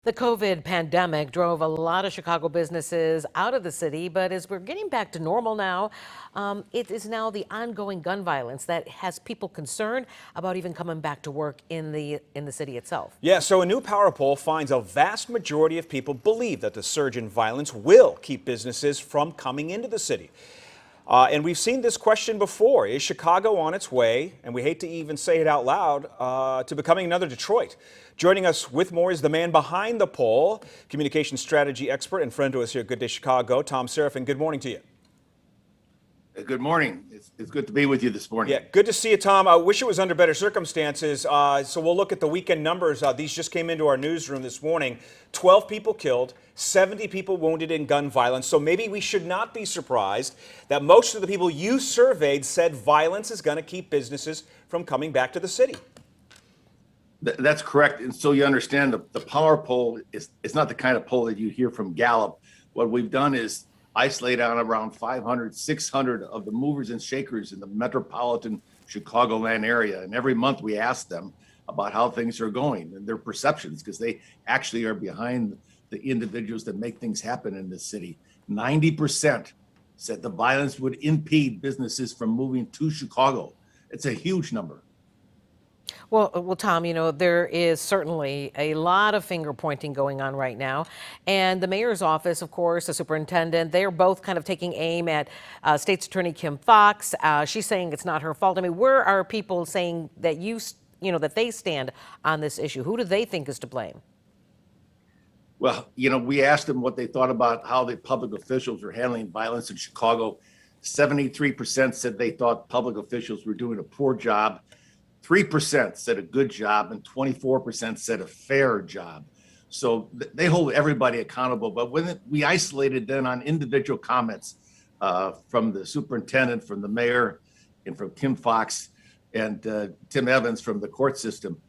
The COVID pandemic drove a lot of Chicago businesses out of the city, but as we're getting back to normal now, it is now the ongoing gun violence that has people concerned about even coming back to work in the city itself. Yeah, so a new Power poll finds a vast majority of people believe that the surge in violence will keep businesses from coming into the city. And we've seen this question before. Is Chicago on its way, and we hate to even say it out loud, to becoming another Detroit? Joining us with more is the man behind the poll, communication strategy expert and friend to us here at Good Day Chicago, Tom Seraphin. Good morning to you. Good morning. It's good to be with you this morning. Yeah, good to see you, Tom. I wish it was under better circumstances. So we'll look at the weekend numbers. These just came into our newsroom this morning. 12 people killed, 70 people wounded in gun violence. So maybe we should not be surprised that most of the people you surveyed said violence is going to keep businesses from coming back to the city. That's correct. And so you understand the Power poll is not the kind of poll that you hear from Gallup. What we've done is isolate on around 500, 600 of the movers and shakers in the metropolitan Chicagoland area. And every month we ask them about how things are going and their perceptions, because they actually are behind the individuals that make things happen in this city. 90% said the violence would impede businesses from moving to Chicago. It's a huge number. Well, Tom, there is certainly a lot of finger pointing going on right now. And the mayor's office, of course, the superintendent, they're both kind of taking aim at State's Attorney Kim Foxx. She's saying it's not her fault. I mean, where are people saying that that they stand on this issue? Who do they think is to blame? Well, we asked them what they thought about how the public officials are handling violence in Chicago. 73% said they thought public officials were doing a poor job. 3% said a good job, and 24% said a fair job. So they hold everybody accountable. But when we isolated then on individual comments from the superintendent, from the mayor, and from Kim Foxx and Tim Evans from the court system,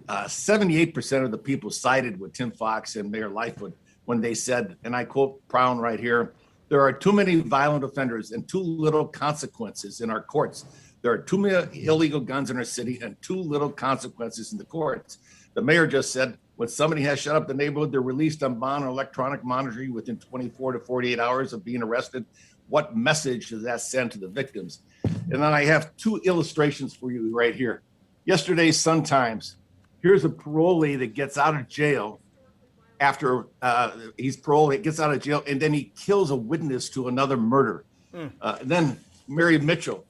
78% of the people sided with Tim Foxx and Mayor Lightfoot when they said, and I quote Brown right here, "There are too many violent offenders and too little consequences in our courts. There are too many illegal guns in our city and too little consequences in the courts." The mayor just said, when somebody has shut up the neighborhood, they're released on bond or electronic monitoring within 24 to 48 hours of being arrested. What message does that send to the victims? And then I have two illustrations for you right here. Yesterday's Sun-Times. Here's a parolee that gets out of jail after he's paroled. He gets out of jail, and then he kills a witness to another murder. Then Mary Mitchell.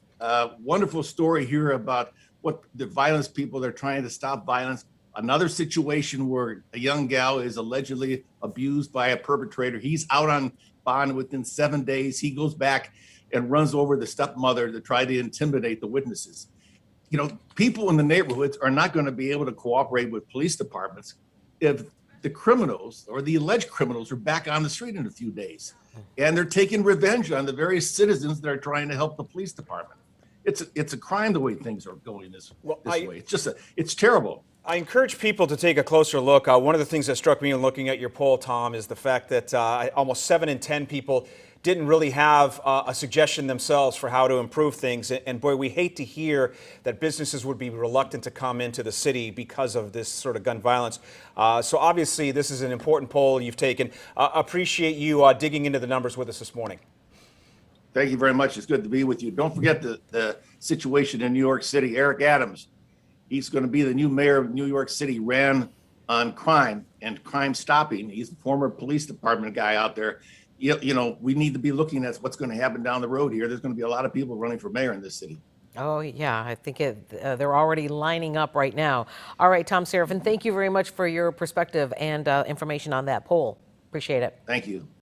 Wonderful story here about what the violence people, they're trying to stop violence. Another situation where a young gal is allegedly abused by a perpetrator. He's out on bond within 7 days. He goes back and runs over the stepmother to try to intimidate the witnesses. People in the neighborhoods are not going to be able to cooperate with police departments if the criminals or the alleged criminals are back on the street in a few days. And they're taking revenge on the very citizens that are trying to help the police department. It's a crime the way things are going this way. It's terrible. I encourage people to take a closer look. One of the things that struck me in looking at your poll, Tom, is the fact that almost 7 in 10 people didn't really have a suggestion themselves for how to improve things. And boy, we hate to hear that businesses would be reluctant to come into the city because of this sort of gun violence. So obviously, this is an important poll you've taken. Appreciate you digging into the numbers with us this morning. Thank you very much. It's good to be with you. Don't forget the situation in New York City. Eric Adams, he's going to be the new mayor of New York City, ran on crime and crime stopping. He's the former police department guy out there. We need to be looking at what's going to happen down the road here. There's going to be a lot of people running for mayor in this city. Oh, yeah, I think they're already lining up right now. All right, Tom Seraphin, thank you very much for your perspective and information on that poll. Appreciate it. Thank you.